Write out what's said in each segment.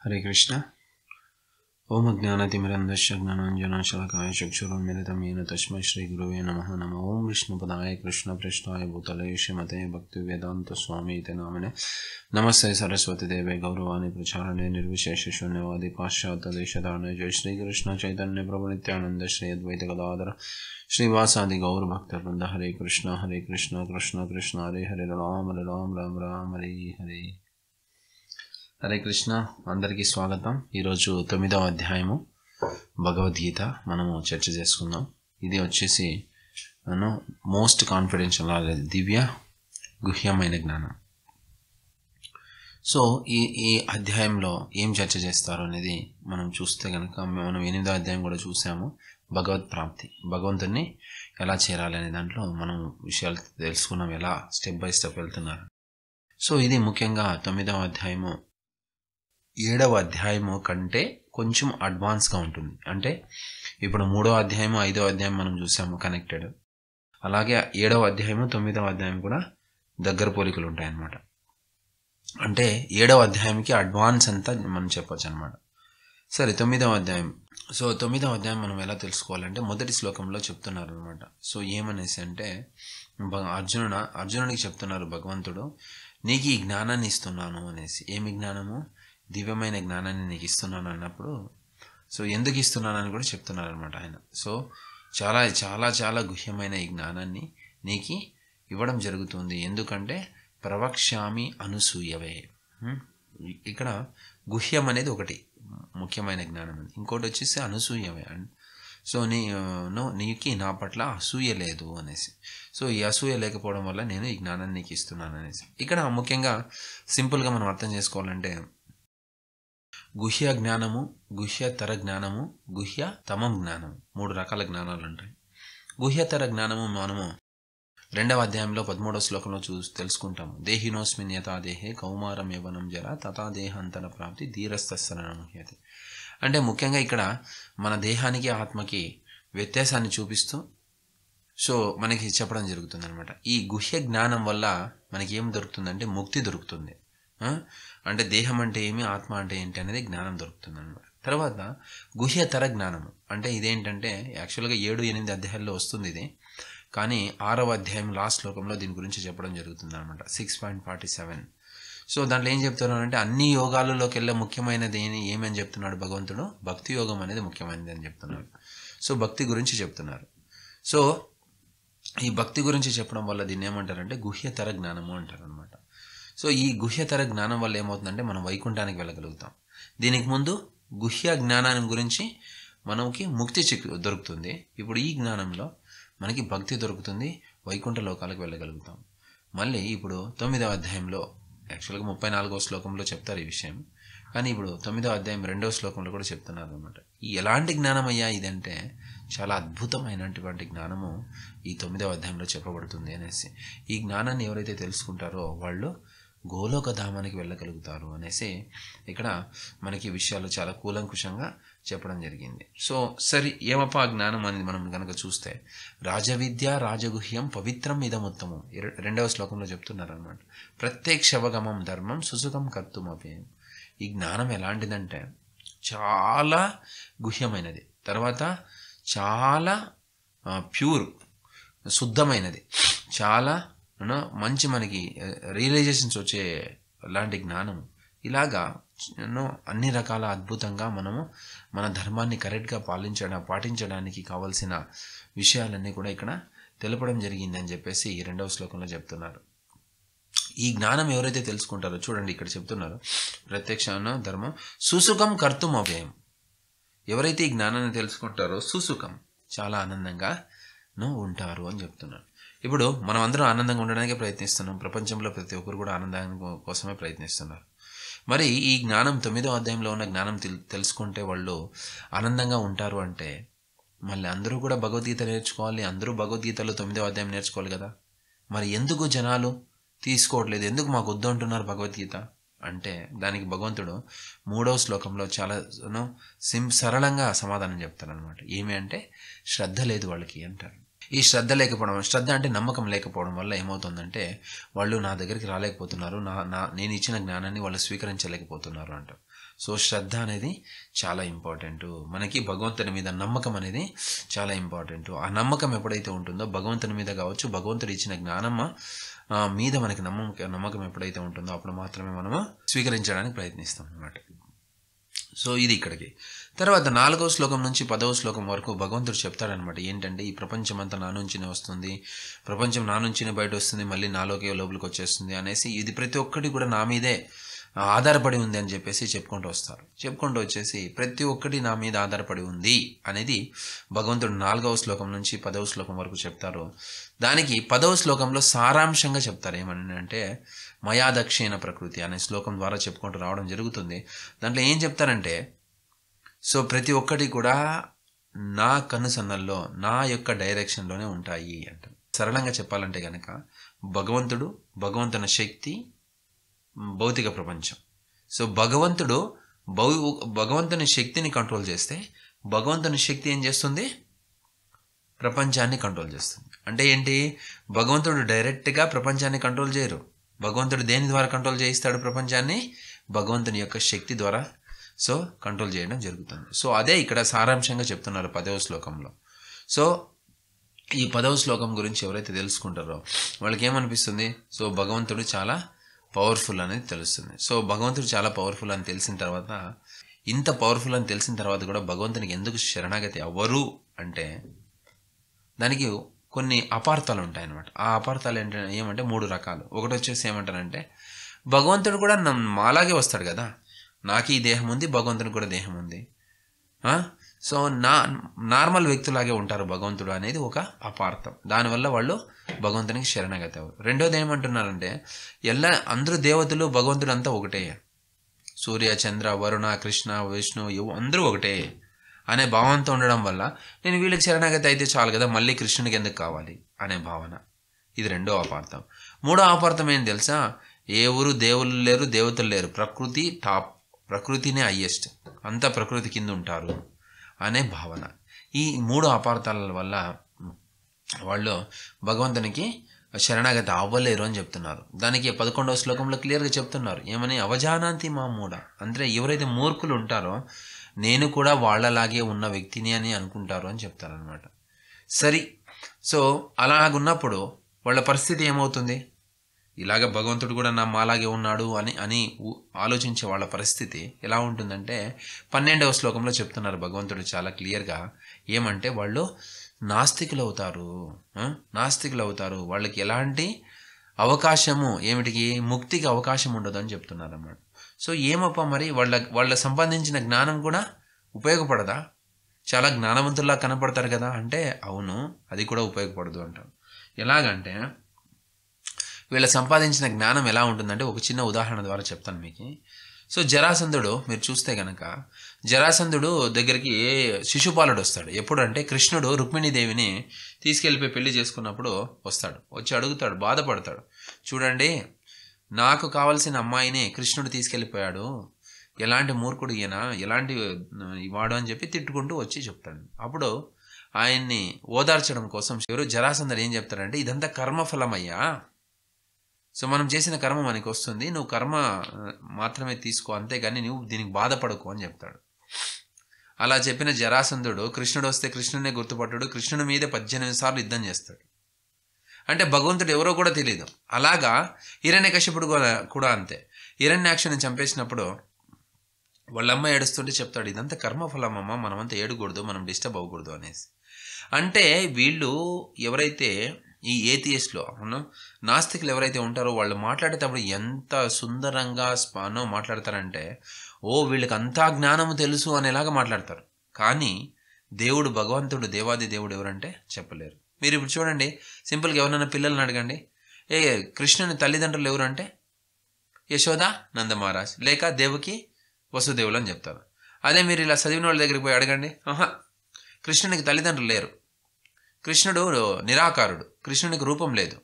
हरे कृष्ण। ओम अज्ञानतिमिरन्धस्य ज्ञानाञ्जनशलाकाय चक्षुरुन्मिलितं येन तस्मै श्रीगुरवे नमः। नमः ओं विष्णुपदाय कृष्णप्रेष्ठाय भूतले श्रीमते भक्तिवेदान्तस्वामीति नामिने नमस्ते सरस्वतीदेवे गौरवाणी प्रचारणे निर्विशेषशून्यवादी पाश्चात्यदेशधारणे। जय श्रीकृष्ण चैतन्य प्रभु नित्यानंद श्री अद्वैत गदाधर श्रीवासादि गौरभक्तवृंद। हरे कृष्ण कृष्ण कृष्ण हरे हरे राम राम राम हरे हरे। హరే కృష్ణ, అందరికీ స్వాగతం. ఈరోజు 9వ అధ్యాయము భగవద్గీత మనము చర్చ చేసుకుందాం. ఇది వచ్చేసి మోస్ట్ కాన్ఫిడెన్షియల్ నాలెడ్జ్, దివ్య గుహ్యమైన జ్ఞానం. సో ఈ అధ్యాయంలో ఏం చర్చ చేస్తారు అనేది మనం చూస్తే కనుక, మనం 8వ అధ్యాయం కూడా చూసాము. భగవత్ ప్రాప్తి, భగవంతుని ఎలా చేరాలి అనే దాంట్లో మనం విషయాలు తెలుసుకున్నాం, ఎలా స్టెప్ బై స్టెప్ వెళ్తున్నారు. సో ఇది ముఖ్యంగా 9వ అధ్యాయము 7వ అధ్యాయము కంటే కొంచెం అడ్వాన్స్గా ఉంటుంది. అంటే ఇప్పుడు 3వ అధ్యాయము 5వ అధ్యాయం మనం చూసాము కనెక్టెడ్, అలాగే 7వ అధ్యాయము 9వ అధ్యాయం కూడా దగ్గర పోలికలు ఉంటాయన్నమాట. అంటే 7వ అధ్యాయంకి అడ్వాన్స్ అంతా మనం చెప్పొచ్చు అనమాట. సరే, 9వ అధ్యాయం. సో 9వ అధ్యాయం మనం ఎలా తెలుసుకోవాలంటే మొదటి శ్లోకంలో చెప్తున్నారు అనమాట. సో ఏమనేసి అంటే, అర్జునుడికి చెప్తున్నారు భగవంతుడు, నీకు ఈ జ్ఞానాన్ని ఇస్తున్నాను అనేసి. ఏమి జ్ఞానము? దివ్యమైన జ్ఞానాన్ని నీకు ఇస్తున్నాను అన్నప్పుడు, సో ఎందుకు ఇస్తున్నానని కూడా చెప్తున్నారు అనమాట ఆయన. సో చాలా చాలా చాలా గుహ్యమైన ఈ జ్ఞానాన్ని నీకు ఇవ్వడం జరుగుతుంది. ఎందుకంటే ప్రవక్ష్యామి అనసూయవే. ఇక్కడ గుహ్యం అనేది ఒకటి ముఖ్యమైన జ్ఞానం అని, ఇంకోటి వచ్చేసి అనసూయవే. సో నీకు నా పట్ల అసూయ లేదు అనేసి. సో ఈ అసూయ లేకపోవడం వల్ల నేను ఈ జ్ఞానాన్ని నీకు ఇస్తున్నాను అనేసి. ఇక్కడ ముఖ్యంగా సింపుల్గా మనం అర్థం చేసుకోవాలంటే, గుహ్య జ్ఞానము, గుహ్యతర జ్ఞానము, గుహ్యతమం జ్ఞానము, 3 రకాల జ్ఞానాలు ఉంటాయి. గుహ్యతర జ్ఞానము మనము 2వ అధ్యాయంలో 13వ శ్లోకంలో తెలుసుకుంటాము. దేహినోస్మిన్ యథా దేహే కౌమారం యవనం జర తథా దేహాంతర ప్రాప్తి ధీరస్తస్సన ముహ్యతే. అంటే ముఖ్యంగా ఇక్కడ మన దేహానికి ఆత్మకి వ్యత్యాసాన్ని చూపిస్తూ సో మనకి చెప్పడం జరుగుతుంది అనమాట. ఈ గుహ్య జ్ఞానం వల్ల మనకి ఏం దొరుకుతుందంటే ముక్తి దొరుకుతుంది. అంటే దేహం అంటే ఏమి, ఆత్మ అంటే ఏంటి అనేది జ్ఞానం దొరుకుతుంది అనమాట. తర్వాత గుహ్యతర జ్ఞానము అంటే ఇదేంటంటే, యాక్చువల్గా 7-8 అధ్యాయాల్లో వస్తుంది ఇది, కానీ 6వ అధ్యాయం లాస్ట్ శ్లోకంలో దీని గురించి చెప్పడం జరుగుతుంది అనమాట. 6.47. సో దాంట్లో ఏం చెప్తున్నారు అంటే, అన్ని యోగాలలోకి వెళ్ళే ముఖ్యమైనది ఏమని చెప్తున్నాడు భగవంతుడు? భక్తి యోగం అనేది ముఖ్యమైనది అని చెప్తున్నాడు. సో భక్తి గురించి చెప్తున్నారు. సో ఈ భక్తి గురించి చెప్పడం వల్ల దీన్ని ఏమంటారంటే గుహ్యతర జ్ఞానము అంటారు అనమాట. సో ఈ గుహ్యతర జ్ఞానం వల్ల ఏమవుతుందంటే మనం వైకుంఠానికి వెళ్ళగలుగుతాం. దీనికి ముందు గుహ్య జ్ఞానం గురించి మనకి ముక్తి దొరుకుతుంది. ఇప్పుడు ఈ జ్ఞానంలో మనకి భక్తి దొరుకుతుంది, వైకుంఠ లోకాలకు వెళ్ళగలుగుతాం. మళ్ళీ ఇప్పుడు 9వ అధ్యాయంలో యాక్చువల్గా 34వ శ్లోకంలో చెప్తారు ఈ విషయం, కానీ ఇప్పుడు 9వ అధ్యాయం 2వ శ్లోకంలో కూడా చెప్తున్నారు అనమాట. ఈ ఎలాంటి జ్ఞానం అయ్యా ఇదంటే, చాలా అద్భుతమైనటువంటి జ్ఞానము ఈ 9వ అధ్యాయంలో చెప్పబడుతుంది అనేసి. ఈ జ్ఞానాన్ని ఎవరైతే తెలుసుకుంటారో వాళ్ళు గోలోక ధామానికి వెళ్ళగలుగుతారు అనేసి ఇక్కడ మనకి విషయాలు చాలా కూలంకుషంగా చెప్పడం జరిగింది. సో సరే, ఏమప్ప జ్ఞానం అనేది మనం కనుక చూస్తే, రాజవిద్య రాజగుహ్యం పవిత్రం ఇదముత్తమం 2వ శ్లోకంలో చెప్తున్నారు అనమాట. ప్రత్యక్షవగమం ధర్మం సుసుఖం కర్తుమపేయం. ఈ జ్ఞానం ఎలాంటిదంటే చాలా గుహ్యమైనది, తర్వాత చాలా ప్యూర్ శుద్ధమైనది, చాలా మంచి మనకి రియలైజేషన్స్ వచ్చే లాంటి జ్ఞానం. ఇలాగా అన్ని రకాల అద్భుతంగా మనము మన ధర్మాన్ని కరెక్ట్గా పాటించడానికి కావాల్సిన విషయాలన్నీ కూడా ఇక్కడ తెలపడం జరిగింది అని చెప్పేసి 2వ శ్లోకంలో చెప్తున్నారు. ఈ జ్ఞానం ఎవరైతే తెలుసుకుంటారో చూడండి, ఇక్కడ చెప్తున్నారు ప్రత్యక్ష ధర్మం సుసుఖం కర్తుం అవ్యయం. ఎవరైతే ఈ జ్ఞానాన్ని తెలుసుకుంటారో సుసుఖం, చాలా ఆనందంగా ఉంటారు అని చెప్తున్నారు. ఇప్పుడు మనం అందరం ఆనందంగా ఉండడానికే ప్రయత్నిస్తున్నాం. ప్రపంచంలో ప్రతి ఒక్కరు కూడా ఆనందం కోసమే ప్రయత్నిస్తున్నారు. మరి ఈ జ్ఞానం 9వ అధ్యాయంలో ఉన్న జ్ఞానం తెలుసుకుంటే వాళ్ళు ఆనందంగా ఉంటారు అంటే, మళ్ళీ అందరూ కూడా భగవద్గీత నేర్చుకోవాలి, అందరూ భగవద్గీతలో 9వ అధ్యాయం నేర్చుకోవాలి కదా. మరి ఎందుకు జనాలు తీసుకోవట్లేదు, ఎందుకు మాకు వద్దు అంటున్నారు భగవద్గీత అంటే, దానికి భగవంతుడు 3వ శ్లోకంలో చాలా సరళంగా సమాధానం చెప్తారనమాట. ఏమి అంటే, శ్రద్ధ లేదు వాళ్ళకి అంటారు. ఈ శ్రద్ధ లేకపోవడం, శ్రద్ధ అంటే నమ్మకం లేకపోవడం వల్ల ఏమవుతుందంటే వాళ్ళు నా దగ్గరికి రాలేకపోతున్నారు, నేను ఇచ్చిన జ్ఞానాన్ని వాళ్ళు స్వీకరించలేకపోతున్నారు అంటారు. సో శ్రద్ధ అనేది చాలా ఇంపార్టెంట్. మనకి భగవంతుని మీద నమ్మకం అనేది చాలా ఇంపార్టెంట్. ఆ నమ్మకం ఎప్పుడైతే ఉంటుందో భగవంతుని మీద కావచ్చు, భగవంతుడు ఇచ్చిన జ్ఞానం మీద మనకి నమ్మకం ఎప్పుడైతే ఉంటుందో అప్పుడు మాత్రమే మనము స్వీకరించడానికి ప్రయత్నిస్తాం అన్నమాట. సో ఇది ఇక్కడికి. తర్వాత 4వ శ్లోకం నుంచి 10వ శ్లోకం వరకు భగవంతుడు చెప్తాడనమాట. ఏంటంటే ఈ ప్రపంచం అంతా నా నుంచినే వస్తుంది, ప్రపంచం నా నుంచినే బయట వస్తుంది, మళ్ళీ నాలోకి లోపలికి వచ్చేస్తుంది అనేసి ఇది ప్రతి ఒక్కటి కూడా నా మీదే ఆధారపడి ఉంది అని చెప్పేసి చెప్పుకుంటూ వస్తారు. చెప్పుకుంటూ వచ్చేసి ప్రతి ఒక్కటి నా మీద ఆధారపడి ఉంది అనేది భగవంతుడు 4వ శ్లోకం నుంచి 10వ శ్లోకం వరకు చెప్తారు. దానికి 10వ శ్లోకంలో సారాంశంగా చెప్తారు. ఏమని అంటే మయా దక్షిణ ప్రకృతి అనే శ్లోకం ద్వారా చెప్పుకుంటూ రావడం జరుగుతుంది. దాంట్లో ఏం చెప్తారంటే సో ప్రతి ఒక్కటి కూడా నా కనుసన్నల్లో నా యొక్క డైరెక్షన్లోనే ఉంటాయి అంట. సరళంగా చెప్పాలంటే కనుక భగవంతుడు, భగవంతుని శక్తి, భౌతిక ప్రపంచం. సో భగవంతుని శక్తిని కంట్రోల్ చేస్తే భగవంతుని శక్తి ఏం చేస్తుంది? ప్రపంచాన్ని కంట్రోల్ చేస్తుంది. అంటే ఏంటి? భగవంతుడు డైరెక్ట్గా ప్రపంచాన్ని కంట్రోల్ చేయరు. భగవంతుడు దేని ద్వారా కంట్రోల్ చేయిస్తాడు ప్రపంచాన్ని? భగవంతుని యొక్క శక్తి ద్వారా సో కంట్రోల్ చేయడం జరుగుతుంది. సో అదే ఇక్కడ సారాంశంగా చెప్తున్నారు 10వ శ్లోకంలో. సో ఈ 10వ శ్లోకం గురించి ఎవరైతే తెలుసుకుంటారో వాళ్ళకి ఏమనిపిస్తుంది? సో భగవంతుడు చాలా పవర్ఫుల్ అనేది తెలుస్తుంది. సో భగవంతుడు చాలా పవర్ఫుల్ అని తెలిసిన తర్వాత, ఇంత పవర్ఫుల్ అని తెలిసిన తర్వాత కూడా భగవంతునికి ఎందుకు శరణాగతి అవ్వరు అంటే దానికి కొన్ని అపార్థాలు ఉంటాయన్నమాట. ఆ అపార్థాలు ఏమంటే 3 రకాలు. ఒకటి వచ్చేసి ఏమంటారంటే భగవంతుడు కూడా మాలాగే వస్తాడు కదా, నాకు ఈ దేహం ఉంది, భగవంతునికి కూడా దేహం ఉంది, సో నార్మల్ వ్యక్తులాగే ఉంటారు భగవంతుడు అనేది ఒక అపార్థం. దానివల్ల వాళ్ళు భగవంతునికి శరణాగతి అవ్వరు. రెండోది ఏమంటున్నారంటే అందరూ దేవతలు భగవంతుడు అంతా ఒకటే, సూర్య, చంద్ర, వరుణ, కృష్ణ, విష్ణు అందరూ ఒకటే అనే భావంతో ఉండడం వల్ల నేను వీళ్ళకి శరణాగతి అయితే చాలు కదా, మళ్ళీ కృష్ణునికి ఎందుకు కావాలి అనే భావన. ఇది రెండో అపార్థం. మూడో అపార్థం ఏం తెలుసా? ఏ ఊరు దేవుళ్ళు లేరు, దేవతలు లేరు, ప్రకృతి టాప్, ప్రకృతినే హయ్యెస్ట్, అంతా ప్రకృతి కింద ఉంటారు అనే భావన. ఈ 3 అపార్థాల వల్ల వాళ్ళు భగవంతునికి శరణాగతి అవ్వలేరు అని చెప్తున్నారు. దానికి 11వ శ్లోకంలో క్లియర్గా చెప్తున్నారు. ఏమని? అవజానాంతి మా మూఢ, అంటే ఎవరైతే మూర్ఖులు ఉంటారో నేను కూడా వాళ్ళలాగే ఉన్న వ్యక్తిని అని అనుకుంటారు అని చెప్తారనమాట. సరి, సో అలాగున్నప్పుడు వాళ్ళ పరిస్థితి ఏమవుతుంది? ఇలాగ భగవంతుడు కూడా నా మాలాగే ఉన్నాడు అని ఆలోచించే వాళ్ళ పరిస్థితి ఎలా ఉంటుందంటే 12వ శ్లోకంలో చెప్తున్నారు భగవంతుడు చాలా క్లియర్గా. ఏమంటే వాళ్ళు నాస్తికులు అవుతారు. వాళ్ళకి ఎలాంటి అవకాశము, ఏమిటికి ముక్తికి అవకాశం ఉండదు అని చెప్తున్నారు అన్నమాట. సో ఏమప్ప మరి వాళ్ళ సంపాదించిన జ్ఞానం కూడా ఉపయోగపడదా? చాలా జ్ఞానవంతుల్లా కనపడతారు కదా అంటే అవును, అది కూడా ఉపయోగపడదు అంటారు. ఎలాగంటే వీళ్ళ సంపాదించిన జ్ఞానం ఎలా ఉంటుందంటే ఒక చిన్న ఉదాహరణ ద్వారా చెప్తాను మీకు. సో జరాసంధుడు మీరు చూస్తే కనుక జరాసంధుడు దగ్గరికి శిశుపాలుడు వస్తాడు. ఎప్పుడంటే కృష్ణుడు రుక్మిణీదేవిని తీసుకెళ్ళిపోయి పెళ్లి చేసుకున్నప్పుడు వస్తాడు. వచ్చి అడుగుతాడు, బాధపడతాడు. చూడండి, నాకు కావాల్సిన అమ్మాయిని కృష్ణుడు తీసుకెళ్ళిపోయాడు, ఎలాంటి మూర్ఖుడు ఈయన, ఎలాంటి వాడు అని చెప్పి తిట్టుకుంటూ వచ్చి చెప్తాడు. అప్పుడు ఆయన్ని ఓదార్చడం కోసం జరాసంధుడు ఏం చెప్తాడంటే ఇదంతా కర్మఫలమయ్యా, సో మనం చేసిన కర్మ మనకి వస్తుంది, నువ్వు కర్మ మాత్రమే తీసుకో, అంతేగాని నువ్వు దీనికి బాధపడకు అని చెప్తాడు. అలా చెప్పిన జరాసంధుడు కృష్ణుడు వస్తే కృష్ణునే గుర్తుపట్టాడు, కృష్ణుడి మీదే 18 సార్లు యుద్ధం చేస్తాడు. అంటే భగవంతుడు ఎవరో కూడా తెలియదు. అలాగా హిరణ్యకశిపుడు కూడా అంతే. హిరణ్యాక్షుని చంపేసినప్పుడు వాళ్ళమ్మ ఏడుస్తుంటే చెప్తాడు ఇదంతా కర్మఫలం అమ్మ, మనమంతా ఏడకూడదు, మనం డిస్టర్బ్ అవ్వకూడదు అనేసి. అంటే వీళ్ళు ఎవరైతే ఈ ఏథియస్ట్లో నాస్తికులు ఎవరైతే ఉంటారో వాళ్ళు మాట్లాడేటప్పుడు ఎంత సుందరంగా మాట్లాడతారంటే వీళ్ళకి అంతా జ్ఞానము తెలుసు అనేలాగా మాట్లాడతారు. కానీ దేవుడు, భగవంతుడు, దేవాది దేవుడు ఎవరంటే చెప్పలేరు. మీరు ఇప్పుడు చూడండి, సింపుల్గా ఎవరైనా పిల్లల్ని అడగండి, కృష్ణుని తల్లిదండ్రులు ఎవరంటే యశోద, నందమహారాజ్, లేక దేవకి, వసుదేవులు అని చెప్తారు. అదే మీరు ఇలా చదివిన వాళ్ళ దగ్గరికి పోయి అడగండి, కృష్ణునికి తల్లిదండ్రులు లేరు, కృష్ణుడు నిరాకారుడు, కృష్ణునికి రూపం లేదు,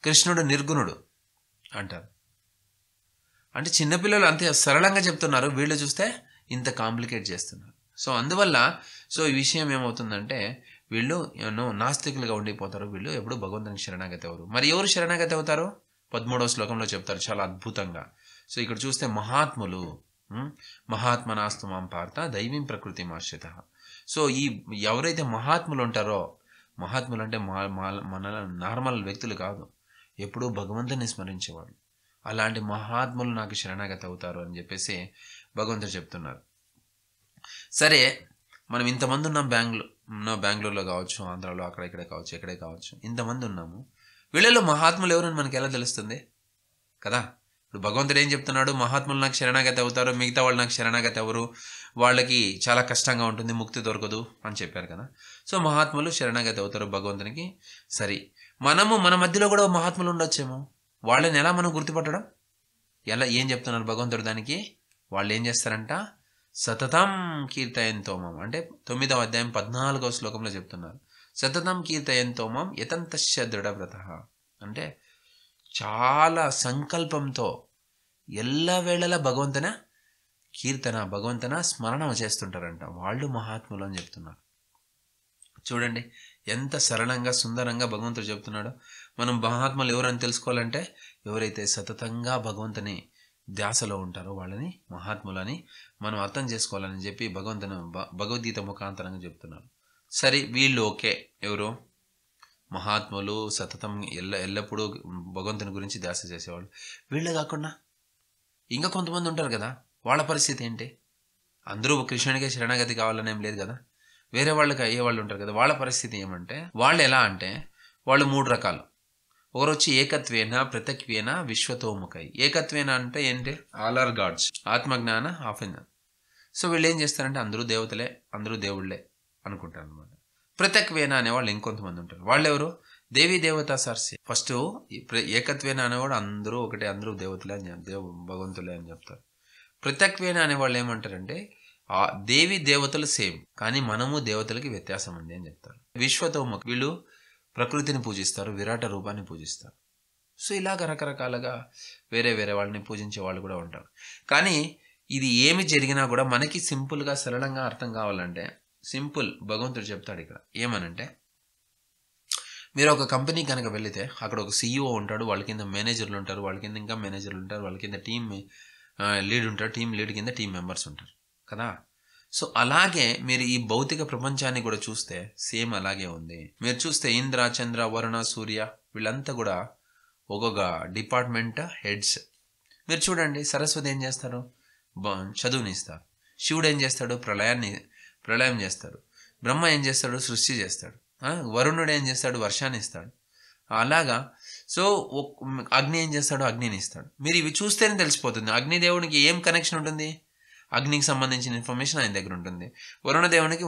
కృష్ణుడు నిర్గుణుడు అంటారు. అంటే చిన్నపిల్లలు అంతే సరళంగా చెప్తున్నారు, వీళ్ళు చూస్తే ఇంత కాంప్లికేట్ చేస్తున్నారు. సో అందువల్ల ఈ విషయం ఏమవుతుందంటే వీళ్ళు నాస్తికులుగా ఉండిపోతారు. వీళ్ళు ఎప్పుడు భగవంతునికి శరణాగతి అవ్వరు. మరి ఎవరు శరణాగతి అవుతారు? 13వ శ్లోకంలో చెప్తారు చాలా అద్భుతంగా. సో ఇక్కడ చూస్తే మహాత్మనాస్తు మాం పార్థ దైవీం ప్రకృతి ఆశ్రిత. సో ఈ ఎవరైతే మహాత్ములు ఉంటారో, మహాత్ములు అంటే మన నార్మల్ వ్యక్తులు కాదు, ఎప్పుడూ భగవంతుని స్మరించేవాళ్ళు, అలాంటి మహాత్ములు నాకు శరణాగతి అవుతారు అని చెప్పేసి భగవంతుడు చెప్తున్నారు. సరే, మనం ఇంతమంది ఉన్నాం, బెంగళూరులో కావచ్చు, ఆంధ్రాలో అక్కడ ఇక్కడే కావచ్చు, ఎక్కడే కావచ్చు, ఇంతమంది ఉన్నాము. వీళ్ళలో మహాత్ములు ఎవరని మనకి ఎలా తెలుస్తుంది కదా? ఇప్పుడు భగవంతుడు ఏం చెప్తున్నాడు? మహాత్ములు నాకు శరణాగతి అవుతారు, మిగతా వాళ్ళు నాకు శరణాగతి ఎవరు, వాళ్ళకి చాలా కష్టంగా ఉంటుంది, ముక్తి దొరకదు అని చెప్పారు కదా. సో మహాత్ములు శరణాగతి అవుతారు భగవంతునికి. సరే, మన మధ్యలో కూడా మహాత్ములు ఉండొచ్చేమో, వాళ్ళని ఎలా మనం గుర్తుపట్టడం? ఏం చెప్తున్నారు భగవంతుడు దానికి? వాళ్ళు ఏం చేస్తారంట? సతతం కీర్తయంతో మాం, అంటే 9వ అధ్యాయం 14వ శ్లోకంలో చెప్తున్నారు. సతతం కీర్తయంతో మాం యతంతస్య దృఢవ్రత, అంటే చాలా సంకల్పంతో ఎల్లవేళలా భగవంతున కీర్తన, భగవంతున స్మరణ చేస్తుంటారంట, వాళ్ళు మహాత్ములు అని చెప్తున్నారు. చూడండి ఎంత సరళంగా సుందరంగా భగవంతుడు చెప్తున్నాడు. మనం మహాత్ములు ఎవరని తెలుసుకోవాలంటే, ఎవరైతే సతతంగా భగవంతుని ధ్యాసలో ఉంటారో వాళ్ళని మహాత్ములని మనం అర్థం చేసుకోవాలని చెప్పి భగవద్గీత ముఖాంతరంగా చెప్తున్నారు. సరే, వీళ్ళు ఓకే, ఎవరు మహాత్ములు, సతతం ఎల్లప్పుడూ భగవంతుని గురించి ధ్యాస చేసేవాళ్ళు. వీళ్ళే కాకుండా ఇంకా కొంతమంది ఉంటారు కదా, వాళ్ళ పరిస్థితి ఏంటి? అందరూ కృష్ణునికే శరణాగతి కావాలని ఏం లేదు కదా, వేరే వాళ్ళకి అయ్యే వాళ్ళు ఉంటారు కదా. వాళ్ళ పరిస్థితి ఏమంటే, వాళ్ళు ఎలా అంటే, వాళ్ళు 3 రకాలు. ఒకరు వచ్చి ఏకత్వేన పృథక్వేన విశ్వతోముఖై. ఏకత్వేన అంటే ఏంటి? ఆల్ ఆర్ గాడ్స్, ఆత్మజ్ఞాన ఆఫెన్. సో వీళ్ళు ఏం చేస్తారంటే, అందరూ దేవతలే, అందరూ దేవుళ్ళే అనుకుంటారు అనమాట. పృథక్వేన అనేవాళ్ళు ఇంకొంతమంది ఉంటారు. వాళ్ళు ఎవరు? దేవీ దేవతా సర్సి. ఫస్ట్ ఏకత్వేన అనేవాడు అందరూ ఒకటే, అందరూ దేవతలే అని భగవంతులే అని చెప్తారు. పృథక్వేన అనేవాళ్ళు ఏమంటారంటే, ఆ దేవి దేవతలు సేమ్, కానీ మనము దేవతలకి వ్యత్యాసం ఉంది అని చెప్తారు. విశ్వతోముఖ, వీళ్ళు ప్రకృతిని పూజిస్తారు, విరాట రూపాన్ని పూజిస్తారు. సో ఇలాగ రకరకాలుగా వేరే వేరే వాళ్ళని పూజించే వాళ్ళు కూడా ఉంటారు. కానీ ఇది ఏమి జరిగినా కూడా మనకి సింపుల్గా సరళంగా అర్థం కావాలంటే, సింపుల్ భగవంతుడు చెప్తాడు ఇక్కడ ఏమనంటే, మీరు ఒక కంపెనీ కనుక వెళితే అక్కడ ఒక CEO ఉంటాడు, వాళ్ళ కింద మేనేజర్లు ఉంటారు, వాళ్ళ కింద ఇంకా మేనేజర్లు ఉంటారు, వాళ్ళ కింద టీమ్ లీడ్ ఉంటారు, టీమ్ లీడ్ కింద టీం మెంబర్స్ ఉంటారు కదా. సో అలాగే మీరు ఈ భౌతిక ప్రపంచాన్ని కూడా చూస్తే సేమ్ అలాగే ఉంది. మీరు చూస్తే ఇంద్ర, చంద్ర, వరుణ, సూర్య వీళ్ళంతా కూడా ఒక్కొక్క డిపార్ట్మెంట్ హెడ్స్. మీరు చూడండి, సరస్వతి ఏం చేస్తారు? చదువునిస్తారు. శివుడు ఏం చేస్తాడు? ప్రళయం చేస్తాడు. బ్రహ్మ ఏం చేస్తాడు? సృష్టి చేస్తాడు. వరుణుడు ఏం చేస్తాడు? వర్షాన్ని ఇస్తాడు. అలాగా. సో అగ్ని ఏం చేస్తాడు? అగ్నిని ఇస్తాడు. మీరు ఇవి చూస్తేనే తెలిసిపోతుంది. అగ్నిదేవునికి ఏం కనెక్షన్ ఉంటుంది? అగ్నికి సంబంధించిన ఇన్ఫర్మేషన్ ఆయన దగ్గర ఉంటుంది. వరుణదేవునికి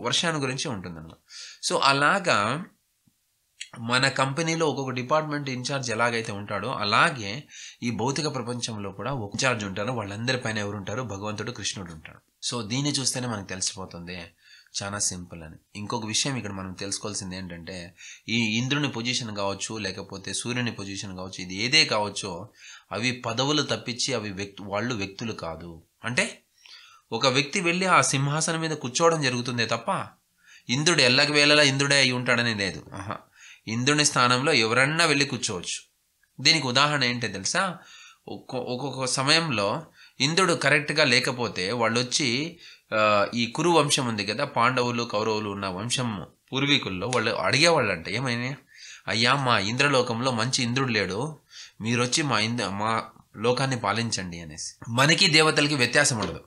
వర్షాన్ని గురించి ఉంటుంది అన్నమాట. సో అలాగా మన కంపెనీలో ఒక్కొక్క డిపార్ట్మెంట్ ఇన్ఛార్జ్ ఎలాగైతే ఉంటాడో, అలాగే ఈ భౌతిక ప్రపంచంలో కూడా ఒక ఇన్ఛార్జ్ ఉంటారు. వాళ్ళందరిపైన ఎవరు ఉంటారు? భగవంతుడు, కృష్ణుడు ఉంటాడు. సో దీన్ని చూస్తేనే మనకు తెలిసిపోతుంది చాలా సింపుల్ అని. ఇంకొక విషయం ఇక్కడ మనం తెలుసుకోవాల్సింది ఏంటంటే, ఈ ఇంద్రుని పొజిషన్ కావచ్చు, లేకపోతే సూర్యుని పొజిషన్ కావచ్చు, ఇది ఏదే కావచ్చో, అవి పదవులు తప్పించి అవి వాళ్ళు వ్యక్తులు కాదు. అంటే ఒక వ్యక్తి వెళ్ళి ఆ సింహాసనం మీద కూర్చోవడం జరుగుతుందే తప్ప ఇంద్రుడు ఎల్లకి వేళలా ఇంద్రుడే అయి ఉంటాడని లేదు. ఇంద్రుని స్థానంలో ఎవరన్నా వెళ్ళి కూర్చోవచ్చు. దీనికి ఉదాహరణ ఏంటో తెలుసా? ఒక్కొక్క సమయంలో ఇంద్రుడు కరెక్ట్గా లేకపోతే వాళ్ళు వచ్చి ఈ కురు వంశం ఉంది కదా, పాండవులు కౌరవులు ఉన్న వంశం పూర్వీకుల్లో వాళ్ళు అడిగేవాళ్ళంట, ఏమైనా అయ్యా మా ఇంద్రలోకంలో మంచి ఇంద్రుడు లేడు, మీరు వచ్చి మా లోకాన్ని పాలించండి అనేసి. మనకి దేవతలకి వ్యత్యాసం ఉండదు.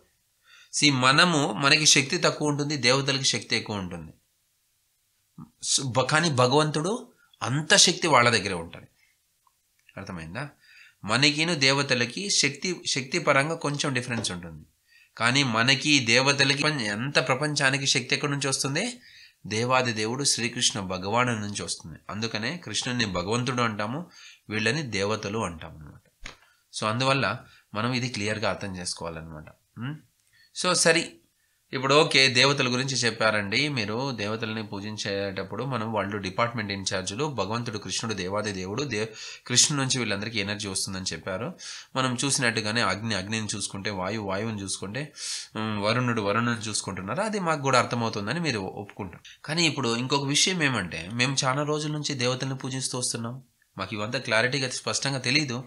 మనకి శక్తి తక్కువ ఉంటుంది, దేవతలకి శక్తి ఎక్కువ ఉంటుంది. కానీ భగవంతుడు అంత శక్తి వాళ్ళ దగ్గరే ఉంటుంది. అర్థమైందా? మనకిను దేవతలకి శక్తి పరంగా కొంచెం డిఫరెన్స్ ఉంటుంది. కానీ మనకి దేవతలకి ఎంత ప్రపంచానికి శక్తి ఎక్కడి నుంచి వస్తుంది? దేవాది దేవుడు శ్రీకృష్ణ భగవాను నుంచి వస్తుంది. అందుకనే కృష్ణుని భగవంతుడు అంటాము, వీళ్ళని దేవతలు అంటాము అనమాట. సో అందువల్ల మనం ఇది క్లియర్గా అర్థం చేసుకోవాలన్నమాట. సో సరే, ఇప్పుడు ఓకే, దేవతల గురించి చెప్పారండి. మీరు దేవతల్ని పూజించేటప్పుడు వాళ్ళు డిపార్ట్మెంట్ ఇన్ఛార్జులు, భగవంతుడు కృష్ణుడు దేవాది దేవుడు, కృష్ణుడు నుంచి వీళ్ళందరికీ ఎనర్జీ వస్తుందని చెప్పారు. మనం చూసినట్టుగానే అగ్నిని చూసుకుంటే, వాయువుని చూసుకుంటే, వరుణుని చూసుకుంటున్నారు. అది మాకు కూడా అర్థమవుతుందని మీరు ఒప్పుకుంటారు. కానీ ఇప్పుడు ఇంకొక విషయం ఏమంటే, మేము చాలా రోజుల నుంచి దేవతల్ని పూజిస్తూ వస్తున్నాం, మాకు ఇవంతా క్లారిటీగా స్పష్టంగా తెలియదు.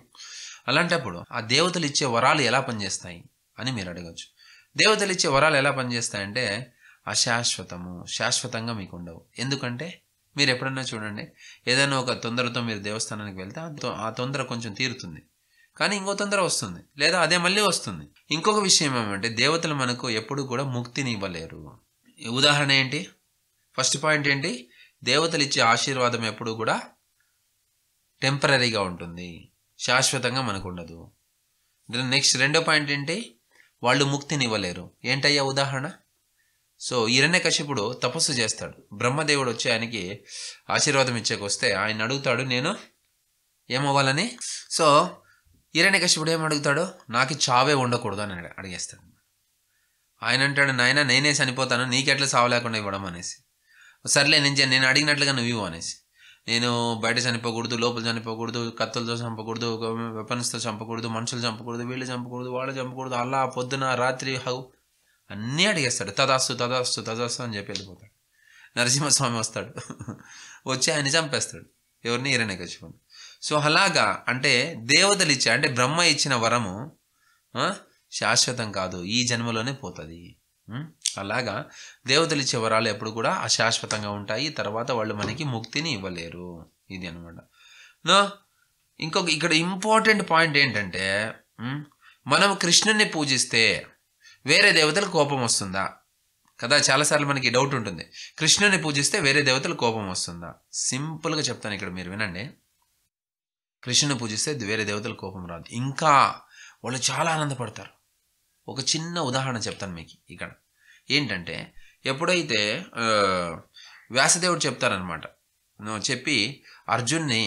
అలాంటప్పుడు ఆ దేవతలు ఇచ్చే వరాలు ఎలా పనిచేస్తాయి అని మీరు అడగచ్చు. దేవతలు ఇచ్చే వరాలు ఎలా పనిచేస్తాయంటే అశాశ్వతము, శాశ్వతంగా మీకు ఉండవు. ఎందుకంటే మీరు ఎప్పుడన్నా చూడండి, ఏదైనా ఒక తొందరతో మీరు దేవస్థానానికి వెళ్తే ఆ తొందర కొంచెం తీరుతుంది, కానీ ఇంకో తొందర వస్తుంది, లేదా అదే మళ్ళీ వస్తుంది. ఇంకొక విషయం ఏమంటే దేవతలు మనకు ఎప్పుడు కూడా ముక్తిని ఇవ్వలేరు. ఉదాహరణ ఏంటి? ఫస్ట్ పాయింట్ ఏంటి? దేవతలు ఇచ్చే ఆశీర్వాదం ఎప్పుడు కూడా టెంపరీగా ఉంటుంది, శాశ్వతంగా మనకు ఉండదు. నెక్స్ట్ రెండో పాయింట్ ఏంటి? వాళ్ళు ముక్తిని ఇవ్వలేరు. ఏంటయ్యా ఉదాహరణ? సో హిరణ్యకశిపుడు తపస్సు చేస్తాడు, బ్రహ్మదేవుడు వచ్చి ఆయనకి ఆశీర్వాదం ఇచ్చేకొస్తే ఆయన అడుగుతాడు నేను ఏమవ్వాలని. సో హిరణ్యకశిపుడు ఏమడుగుతాడు? నాకు చావే ఉండకూడదు అని అడిగేస్తాడు. ఆయన అంటాడు, నాయన నేనే చనిపోతాను, నీకెట్లా చావ లేకుండా ఇవ్వడం అనేసి. సర్లే నేను అడిగినట్లుగా నువ్వు ఇవ్వు అనేసి. నేను బయట చనిపోకూడదు, లోపల చనిపోకూడదు, కత్తులతో చంపకూడదు, వెపన్స్తో చంపకూడదు, మనుషులు చంపకూడదు, వీళ్ళు చంపకూడదు, వాళ్ళు చంపకూడదు, అలా పొద్దున రాత్రి అన్నీ అడిగేస్తాడు. తదాస్తు తదాస్తు తదాస్తు అని చెప్పి వెళ్ళిపోతాడు. నరసింహస్వామి వస్తాడు, వచ్చి ఆయన చంపేస్తాడు. ఎవరిని? హిరణ్యకశిపుని. సో అలాగా అంటే దేవతలు ఇచ్చే, అంటే బ్రహ్మ ఇచ్చిన వరము శాశ్వతం కాదు, ఈ జన్మలోనే పోతుంది. అలాగా దేవతలు ఇచ్చే వరాలు ఎప్పుడు కూడా అశాశ్వతంగా ఉంటాయి, తర్వాత వాళ్ళు మనకి ముక్తిని ఇవ్వలేరు. ఇది అనమాట. ఇంకొక ఇక్కడ ఇంపార్టెంట్ పాయింట్ ఏంటంటే మనం కృష్ణుని పూజిస్తే వేరే దేవతలకు కోపం వస్తుందా కదా? చాలాసార్లు మనకి డౌట్ ఉంటుంది, కృష్ణుని పూజిస్తే వేరే దేవతలకు కోపం వస్తుందా? సింపుల్గా చెప్తాను, ఇక్కడ మీరు వినండి. కృష్ణుని పూజిస్తే వేరే దేవతలకు కోపం రాదు, ఇంకా వాళ్ళు చాలా ఆనందపడతారు. ఒక చిన్న ఉదాహరణ చెప్తాను మీకు ఇక్కడ. ఏంటంటే ఎప్పుడైతే వ్యాసదేవుడు చెప్తారనమాట, చెప్పి అర్జున్ని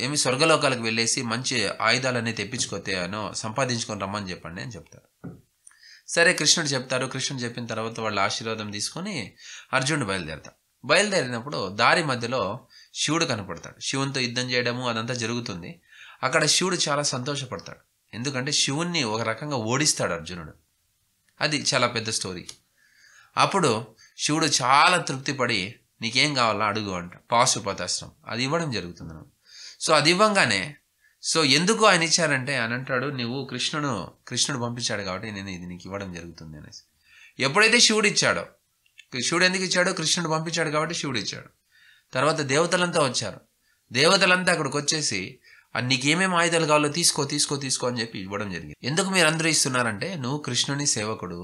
ఏమి స్వర్గలోకాలకు వెళ్ళేసి మంచి ఆయుధాలన్నీ తెప్పించుకోతే సంపాదించుకొని రమ్మని చెప్పండి అని చెప్తారు. సరే కృష్ణుడు చెప్తారు. కృష్ణుడు చెప్పిన తర్వాత వాళ్ళ ఆశీర్వాదం తీసుకొని అర్జునుడు బయలుదేరతాడు. బయలుదేరినప్పుడు దారి మధ్యలో శివుడు కనపడతాడు. శివునితో యుద్ధం చేయడము అదంతా జరుగుతుంది. అక్కడ శివుడు చాలా సంతోషపడతాడు, ఎందుకంటే శివుణ్ణి ఒక రకంగా ఓడిస్తాడు అర్జునుడు. అది చాలా పెద్ద స్టోరీ. అప్పుడు శివుడు చాలా తృప్తిపడి నీకేం కావాలా అడుగు అంట, పాశుపతాస్త్రం అది ఇవ్వడం జరుగుతుంది. సో అది ఇవ్వంగానే, సో ఎందుకు ఆయన ఇచ్చారంటే అని అంటాడు, నువ్వు కృష్ణుడు పంపించాడు కాబట్టి నేను ఇది నీకు ఇవ్వడం జరుగుతుంది అనేసి. ఎప్పుడైతే శివుడు ఇచ్చాడో, శివుడు ఎందుకు ఇచ్చాడో? కృష్ణుడు పంపించాడు కాబట్టి శివుడు ఇచ్చాడు. తర్వాత దేవతలంతా వచ్చారు. దేవతలంతా అక్కడికి వచ్చేసి నీకేమేమి ఆయుధాలు కావాలో తీసుకో అని చెప్పి ఇవ్వడం జరిగింది. ఎందుకు మీరు అందరూ ఇస్తున్నారంటే నువ్వు కృష్ణుని సేవకుడు,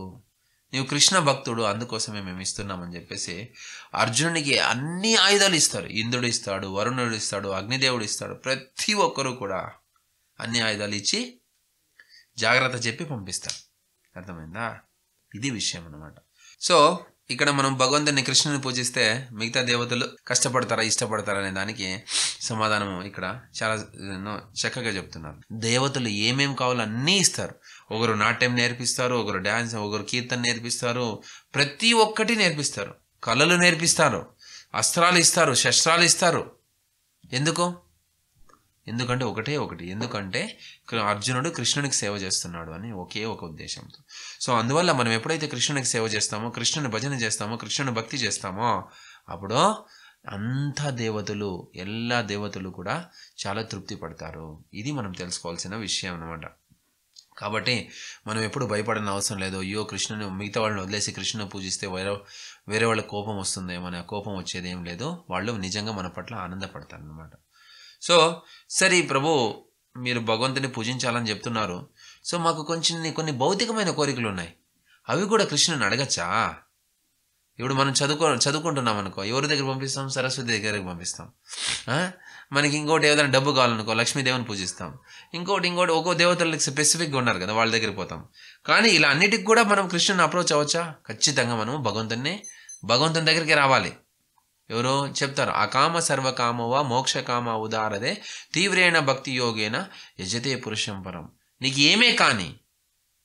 నువ్వు కృష్ణ భక్తుడు, అందుకోసమే మేము ఇస్తున్నామని చెప్పేసి అర్జునుడికి అన్ని ఆయుధాలు ఇస్తారు. ఇంద్రుడు ఇస్తాడు, వరుణుడు ఇస్తాడు, అగ్నిదేవుడు ఇస్తాడు. ప్రతి ఒక్కరూ కూడా అన్ని ఆయుధాలు ఇచ్చి జాగ్రత్త చెప్పి పంపిస్తారు. అర్థమైందా? ఇది విషయం అన్నమాట. సో ఇక్కడ మనం భగవంతుని కృష్ణుని పూజిస్తే మిగతా దేవతలు కష్టపడతారా ఇష్టపడతారా అనే దానికి సమాధానం ఇక్కడ చాలా చక్కగా చెప్తున్నారు. దేవతలు ఏమేం కావాలో అన్నీ ఇస్తారు. ఒకరు నాట్యం నేర్పిస్తారు, ఒకరు డ్యాన్స్, ఒకరు కీర్తన నేర్పిస్తారు, ప్రతి ఒక్కటి నేర్పిస్తారు. కళలు నేర్పిస్తారు, అస్త్రాలు ఇస్తారు, శస్త్రాలు ఇస్తారు. ఎందుకంటే ఒకటి, ఎందుకంటే అర్జునుడు కృష్ణునికి సేవ చేస్తున్నాడు అని ఒకే ఒక ఉద్దేశంతో. సో అందువల్ల మనం ఎప్పుడైతే కృష్ణునికి సేవ చేస్తామో, కృష్ణుని భజన చేస్తామో, కృష్ణుని భక్తి చేస్తామో, అప్పుడు എല്ലാ దేవతలు కూడా చాలా తృప్తి పడతారు. ఇది మనం తెలుసుకోవాల్సిన విషయం అన్నమాట. కాబట్టి మనం ఎప్పుడు భయపడిన అవసరం లేదు. అయ్యో కృష్ణుని మిగతా వాళ్ళని వదిలేసి కృష్ణుని పూజిస్తే వేరే వాళ్ళ కోపం వస్తుందేమో, ఆ కోపం వచ్చేది ఏం లేదు. వాళ్ళు నిజంగా మన పట్ల ఆనందపడతారు అన్నమాట. సో సరే ప్రభు, మీరు భగవంతుని పూజించాలని చెప్తున్నారు. సో మాకు కొన్ని భౌతికమైన కోరికలు ఉన్నాయి, అవి కూడా కృష్ణుని అడగచ్చా? ఇప్పుడు మనం చదువుకుంటున్నాం అనుకో, ఎవరి దగ్గర పంపిస్తాం? సరస్వతి దగ్గరికి పంపిస్తాం. మనకి ఇంకోటి ఏదైనా డబ్బు కావాలనుకో, లక్ష్మీదేవిని పూజిస్తాం. ఇంకోటి ఒక్కో దేవతలకు స్పెసిఫిక్గా ఉన్నారు కదా, వాళ్ళ దగ్గరికి పోతాం. కానీ ఇలా అన్నిటికి కూడా మనం కృష్ణుని అప్రోచ్ అవ్వచ్చా? ఖచ్చితంగా మనం భగవంతుని దగ్గరికి రావాలి. ఎవరో చెప్తారు, అకామ సర్వకామవ మోక్షకామ ఉదారదే తీవ్రేణ భక్తి యోగేన యజతే పురుషం పరం. నీకు ఏమే కానీ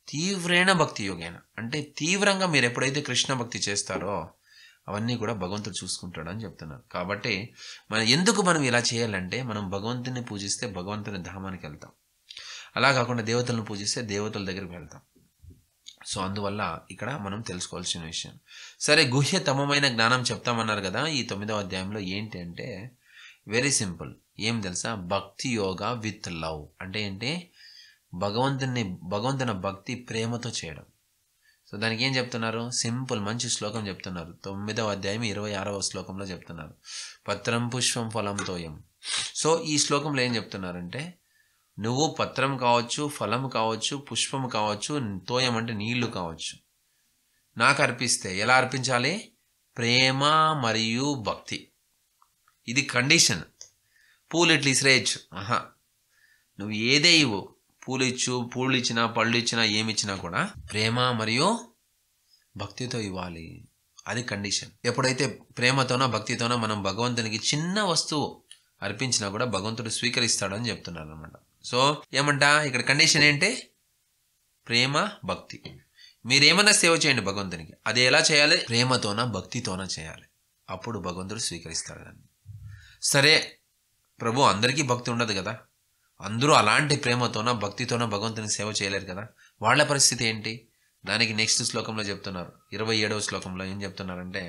తీవ్రేణ భక్తి యోగేన అంటే తీవ్రంగా మీరు ఎప్పుడైతే కృష్ణ భక్తి చేస్తారో అవన్నీ కూడా భగవంతుడు చూసుకుంటాడు అని చెప్తున్నారు. కాబట్టి ఎందుకు మనం ఇలా చేయాలంటే, మనం భగవంతుని పూజిస్తే భగవంతుని ధామానికి వెళ్తాం, అలా కాకుండా దేవతలను పూజిస్తే దేవతల దగ్గరికి వెళ్తాం. సో అందువల్ల ఇక్కడ మనం తెలుసుకోవాల్సిన విషయం. సరే, గుహ్యతమమైన జ్ఞానం చెప్తామన్నారు కదా ఈ 9వ అధ్యాయంలో. ఏంటి అంటే వెరీ సింపుల్. ఏం తెలుసా? భక్తి యోగా విత్ లవ్. అంటే ఏంటి? భగవంతుని భక్తి ప్రేమతో చేయడం. సో దానికి ఏం చెప్తున్నారు? సింపుల్ మంచి శ్లోకం చెప్తున్నారు. 9వ అధ్యాయం 26వ శ్లోకంలో చెప్తున్నారు, పత్రం పుష్పం ఫలం తోయం. సో ఈ శ్లోకంలో ఏం చెప్తున్నారంటే, నువ్వు పత్రం కావచ్చు, ఫలం కావచ్చు, పుష్పం కావచ్చు, తోయం అంటే నీళ్లు కావచ్చు, నాకు అర్పిస్తే ఎలా అర్పించాలి? ప్రేమ మరియు భక్తి. ఇది కండిషన్. పూలు ఇట్లా ఇసిరేయచ్చు, నువ్వు ఏదే ఇవ్వు, పూలు ఇచ్చినా పళ్ళు ఇచ్చినా ఏమిచ్చినా కూడా ప్రేమ మరియు భక్తితో ఇవ్వాలి. అది కండిషన్. ఎప్పుడైతే ప్రేమతోనో భక్తితోనో మనం భగవంతునికి చిన్న వస్తువు అర్పించినా కూడా భగవంతుడు స్వీకరిస్తాడని చెప్తున్నారు అనమాట. సో ఏమంట ఇక్కడ కండిషన్ ఏంటి? ప్రేమ భక్తి. మీరేమన్నా సేవ చేయండి భగవంతునికి, అది ఎలా చేయాలి? ప్రేమతోన భక్తితోన చేయాలి. అప్పుడు భగవంతుడు స్వీకరిస్తాడు దాన్ని. సరే ప్రభు, అందరికీ భక్తి ఉండదు కదా, అందరూ అలాంటి ప్రేమతోన భక్తితోన భగవంతునికి సేవ చేయలేరు కదా, వాళ్ళ పరిస్థితి ఏంటి? దానికి నెక్స్ట్ శ్లోకంలో చెప్తున్నారు, 27వ శ్లోకంలో ఏం చెప్తున్నారంటే,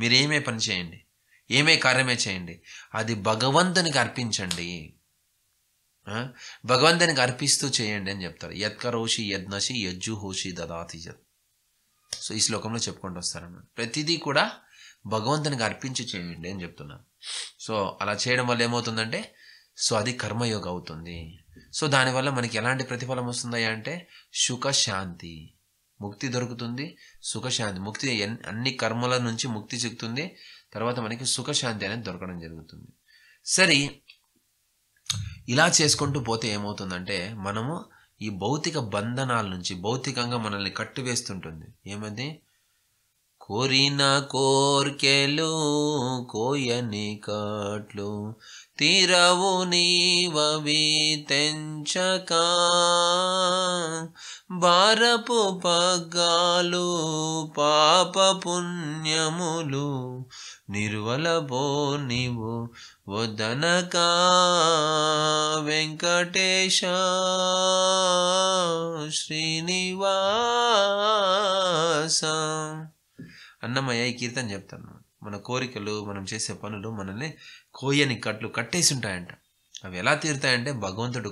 మీరేమే పని చేయండి, ఏమే కార్యమే చేయండి, అది భగవంతునికి అర్పించండి, భగవంతునికి అర్పిస్తూ చేయండి అని చెప్తారు. యత్కరోషి యజ్ఞసి యజ్జుహోషి దదాతి యత్. సో ఈ శ్లోకంలో చెప్పుకుంటూ వస్తారన్నమాట. ప్రతిదీ కూడా భగవంతునికి అర్పించి చేయండి అని చెప్తున్నారు. సో అలా చేయడం వల్ల ఏమవుతుందంటే, సో అది కర్మయోగ అవుతుంది. సో దానివల్ల మనకి ఎలాంటి ప్రతిఫలం వస్తుందా అంటే, సుఖశాంతి, ముక్తి దొరుకుతుంది, సుఖశాంతి, ముక్తి, అన్ని కర్మల నుంచి ముక్తి చిక్కుతుంది. తర్వాత మనకి సుఖశాంతి అనేది దొరకడం జరుగుతుంది. సరే ఇలా చేసుకుంటూ పోతే ఏమవుతుందంటే, మనము ఈ భౌతిక బంధనాల నుంచి, భౌతికంగా మనల్ని కట్టివేస్తుంటుంది. ఏమది? కోరిన కోర్కెలు కోయని కట్లు తీరవు నీవవి తెంచక, భారపు పగ్గాలు పాప పుణ్యములు నిర్వలబో నీవు వదనక వెంకటేశ శ్రీనివాస. అన్నమయ్య ఈ కీర్తన చెప్తాను. మన కోరికలు, మనం చేసే పనులు మనల్ని కోయని కట్లు కట్టేసి ఉంటాయంట. అవి ఎలా తీరుతాయంటే, భగవంతుడు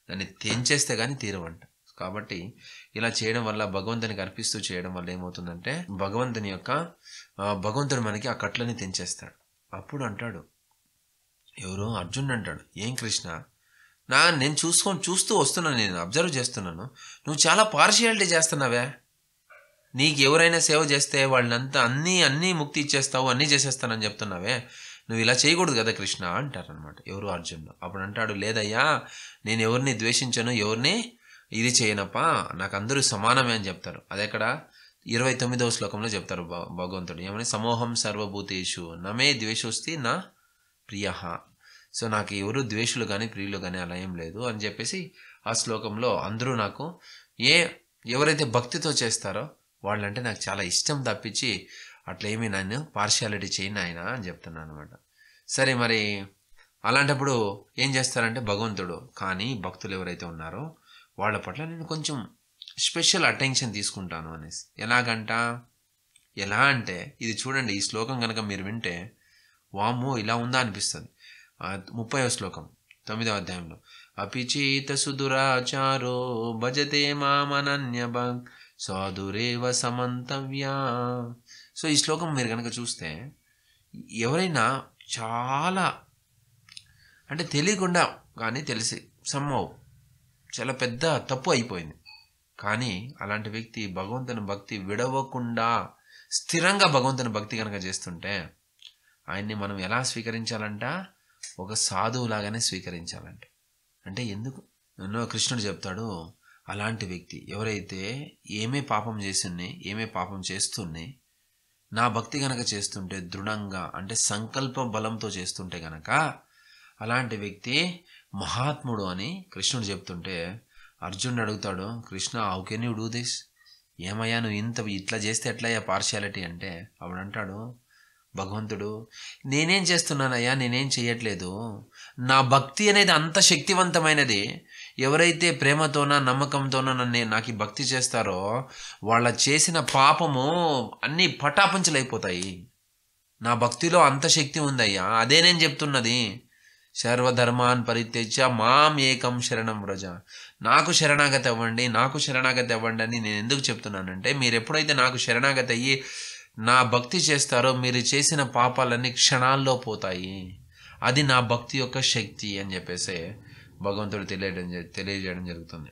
దాన్ని తెంచేస్తే కానీ తీరవంట. కాబట్టి ఇలా చేయడం వల్ల, భగవంతునికి అర్పిస్తూ చేయడం వల్ల ఏమవుతుందంటే, భగవంతుడు మనకి ఆ కట్లని తెంచేస్తాడు. అప్పుడు అంటాడు, ఎవరు? అర్జునుడు అంటాడు, ఏం కృష్ణ, నేను చూస్తూ వస్తున్నాను, నేను అబ్జర్వ్ చేస్తున్నాను, నువ్వు చాలా పార్షియాలిటీ చేస్తున్నావే, నీకు ఎవరైనా సేవ చేస్తే వాళ్ళంతా అన్నీ ముక్తి ఇచ్చేస్తావు, అన్నీ చేసేస్తానని చెప్తున్నావే, నువ్వు ఇలా చేయకూడదు కదా కృష్ణ అంటారనమాట. ఎవరు? అర్జునుడు. అప్పుడు అంటాడు, లేదయ్యా, నేను ఎవరిని ద్వేషించను, ఎవరిని ఇది చేయనప్పా, నాకు అందరూ సమానమే అని చెప్తారు. అదెక్కడ? 29వ శ్లోకంలో చెప్తారు భగవంతుడు. ఏమని? సమోహం సర్వభూతేషు నమే ద్వేషోస్తి నా ప్రియ. సో నాకు ఎవరు ద్వేషులు కానీ ప్రియులు కానీ అలా ఏం లేదు అని చెప్పేసి ఆ శ్లోకంలో అందరూ నాకు ఎవరైతే భక్తితో చేస్తారో వాళ్ళంటే నాకు చాలా ఇష్టం తప్పించి అట్లేమీ నన్ను పార్షియాలిటీ చేయను ఆయన అని చెప్తున్నాను అనమాట. సరే మరి అలాంటప్పుడు ఏం చేస్తారంటే భగవంతుడు, కానీ భక్తులు ఎవరైతే ఉన్నారో వాళ్ళ పట్ల నేను కొంచెం స్పెషల్ అటెన్షన్ తీసుకుంటాను అనేసి. ఎలా అంటే ఇది చూడండి, ఈ శ్లోకం కనుక మీరు వింటే వామ్మో ఇలా ఉందా అనిపిస్తుంది. 30వ శ్లోకం 9వ అధ్యాయంలో, అపిచేత సుదురాచారో భజతే మామనన్యభక్ సాధురేవ సమంతవ్యా. సో ఈ శ్లోకం మీరు కనుక చూస్తే, ఎవరైనా చాలా అంటే తెలియకుండా కానీ తెలిసి చాలా పెద్ద తప్పు అయిపోయింది, కానీ అలాంటి వ్యక్తి భగవంతుని భక్తి విడవకుండా స్థిరంగా భగవంతుని భక్తి కనుక చేస్తుంటే ఆయన్ని మనం ఎలా స్వీకరించాలంట? ఒక సాధువులాగానే స్వీకరించాలంట. అంటే ఎందుకు? కృష్ణుడు చెప్తాడు, అలాంటి వ్యక్తి ఎవరైతే ఏమే పాపం చేస్తున్నా నా భక్తి గనక చేస్తుంటే దృఢంగా, అంటే సంకల్ప బలంతో చేస్తుంటే గనక అలాంటి వ్యక్తి మహాత్ముడు అని కృష్ణుడు చెప్తుంటే అర్జునుడు అడుగుతాడు, Krishna how can you do this? ఏమయ్యా నువ్వు ఇట్లా చేస్తే ఎట్లయ్యా పార్షియాలిటీ అంటే? అప్పుడు అంటాడు భగవంతుడు, నేనేం చేస్తున్నానయ్యా, నేనేం చేయట్లేదు, నా భక్తి అనేది అంత శక్తివంతమైనది. ఎవరైతే ప్రేమతోన నమ్మకంతోన నాకు భక్తి చేస్తారో వాళ్ళ చేసిన పాపము అన్నీ పటాపంచలైపోతాయి. నా భక్తిలో అంత శక్తి ఉందయ్యా, అదే నేను చెప్తున్నది. సర్వధర్మాన్ పరిత్యజ్య మాం ఏకం శరణం వ్రజ. నాకు శరణాగతి అవ్వండి, నాకు శరణాగతి అవ్వండి అని నేను ఎందుకు చెప్తున్నానంటే, మీరు ఎప్పుడైతే నాకు శరణాగతి అయ్యి నా భక్తి చేస్తారో మీరు చేసిన పాపాలన్నీ క్షణాల్లో పోతాయి. అది నా భక్తి యొక్క శక్తి అని చెప్పేసి భగవంతుడు తెలియజేయడం జరుగుతుంది.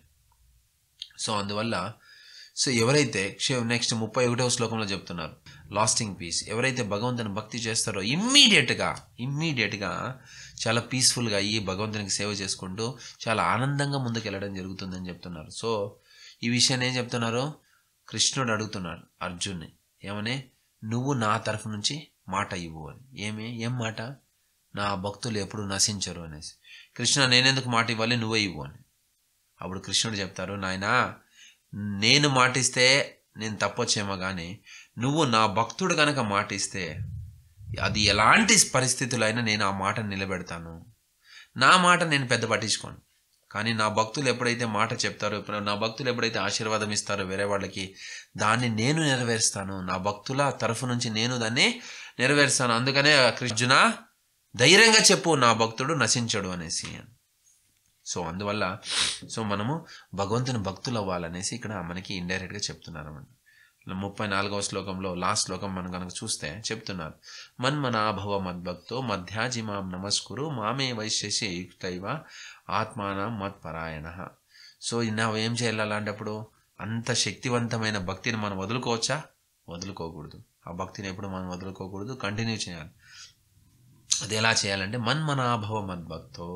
సో అందువల్ల ఎవరైతే నెక్స్ట్ 31వ శ్లోకంలో చెప్తున్నారు, లాస్టింగ్ పీస్. ఎవరైతే భగవంతుని భక్తి చేస్తారో ఇమ్మీడియట్గా చాలా పీస్ఫుల్గా అయ్యి భగవంతునికి సేవ చేసుకుంటూ చాలా ఆనందంగా ముందుకెళ్ళడం జరుగుతుందని చెప్తున్నారు. సో ఈ విషయాన్ని ఏం చెప్తున్నారు, కృష్ణుడు అడుగుతున్నాడు అర్జున్ని ఏమని, నువ్వు నా తరఫు నుంచి మాట ఇవ్వు అని. ఏం మాట? నా భక్తులు ఎప్పుడు నశించరు అనేసి. కృష్ణ నేనెందుకు మాట ఇవ్వాలి, నువ్వే ఇవ్వు అని. అప్పుడు కృష్ణుడు చెప్తారు, నాయనా నేను మాటిస్తే నేను తప్పొచ్చేమో కానీ నువ్వు నా భక్తుడు కనుక మాటిస్తే అది ఎలాంటి పరిస్థితులైనా నేను ఆ మాటను నిలబెడతాను. నా మాట నేను పెద్ద పట్టించుకోను, కానీ నా భక్తులు ఎప్పుడైతే మాట చెప్తారో, నా భక్తులు ఎప్పుడైతే ఆశీర్వాదం ఇస్తారో వేరే వాళ్ళకి, దాన్ని నేను నెరవేరుస్తాను. నా భక్తుల తరఫు నుంచి నేను దాన్ని నెరవేరుస్తాను. అందుకనే కృష్ణ ధైర్యంగా చెప్పు, నా భక్తుడు నశించడు అనేసి. సో అందువల్ల మనము భగవంతుని భక్తులు అవ్వాలనేసి ఇక్కడ మనకి ఇండైరెక్ట్గా చెప్తున్నారు అన్నమాట. 34వ శ్లోకంలో లాస్ట్ శ్లోకం మనం కనుక చూస్తే చెప్తున్నారు, మన్మనాభవ మద్భక్తో మధ్యాజిమాం నమస్కురు మామే వైశ్యసి యుక్తైవ ఆత్మానం మత్పరాయణ. సో ఏం చేయాలి అలాంటప్పుడు? అంత శక్తివంతమైన భక్తిని మనం వదులుకోవచ్చా? వదులుకోకూడదు. ఆ భక్తిని ఎప్పుడు మనం వదులుకోకూడదు, కంటిన్యూ చేయాలి. అది ఎలా చేయాలంటే మన్మనాభవ మద్భక్తో,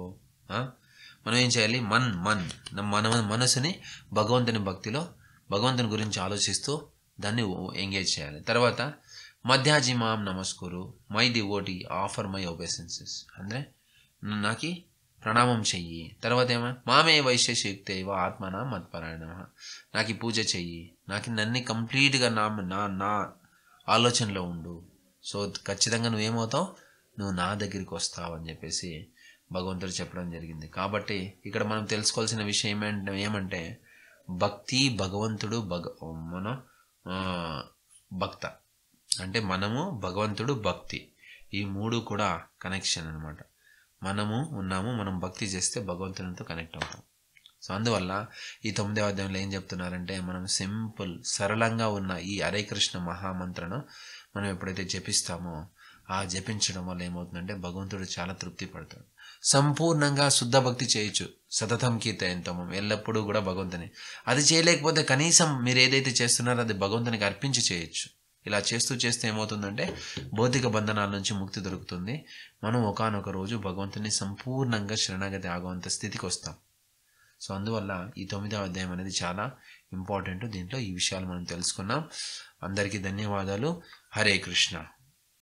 మనం ఏం చేయాలి, మన మనసుని భగవంతుని భక్తిలో భగవంతుని గురించి ఆలోచిస్తూ దాన్ని ఎంగేజ్ చేయాలి. తర్వాత మధ్యాజిమాం నమస్కురు my devotee offer my obeisances, అంటే నాకు ప్రణామం చెయ్యి. తర్వాత మామే వైశ్యశక్తైవ ఆత్మనా మత్పరాయణ, నాకు పూజ చెయ్యి, నన్ను కంప్లీట్గా నా ఆలోచనలో ఉండు. సో ఖచ్చితంగా నువ్వేమవుతావు, నువ్వు నా దగ్గరికి వస్తావు అని చెప్పేసి భగవంతుడు చెప్పడం జరిగింది. కాబట్టి ఇక్కడ మనం తెలుసుకోవాల్సిన విషయం ఏమంటే భక్తి, భగవంతుడు, మన భక్త అంటే మనము, భగవంతుడు, భక్తి, ఈ మూడు కూడా కనెక్షన్ అనమాట. మనం భక్తి చేస్తే భగవంతునితో కనెక్ట్ అవుతాం. సో అందువల్ల ఈ 9వ అధ్యాయంలో ఏం చెప్తున్నారంటే, మనం సింపుల్ సరళంగా ఉన్న ఈ హరే కృష్ణ మహామంత్రను మనం ఎప్పుడైతే జపిస్తామో, ఆ జపించడం వల్ల ఏమవుతుందంటే భగవంతుడు చాలా తృప్తి పడతాడు. సంపూర్ణంగా శుద్ధ భక్తి చేయొచ్చు, సతతం కీర్తయంతమం, ఎల్లప్పుడూ కూడా భగవంతుని. అది చేయలేకపోతే కనీసం మీరు ఏదైతే చేస్తున్నారో అది భగవంతునికి అర్పించి చేయొచ్చు. ఇలా చేస్తే ఏమవుతుందంటే భౌతిక బంధనాల నుంచి ముక్తి దొరుకుతుంది. మనం ఒకానొక రోజు భగవంతుని సంపూర్ణంగా శరణాగతి ఆగువంత స్థితికి వస్తాం. సో అందువల్ల ఈ 9వ అధ్యాయం అనేది చాలా ఇంపార్టెంట్. దీంట్లో ఈ విషయాలు మనం తెలుసుకున్నాం. అందరికీ ధన్యవాదాలు. హరే కృష్ణ.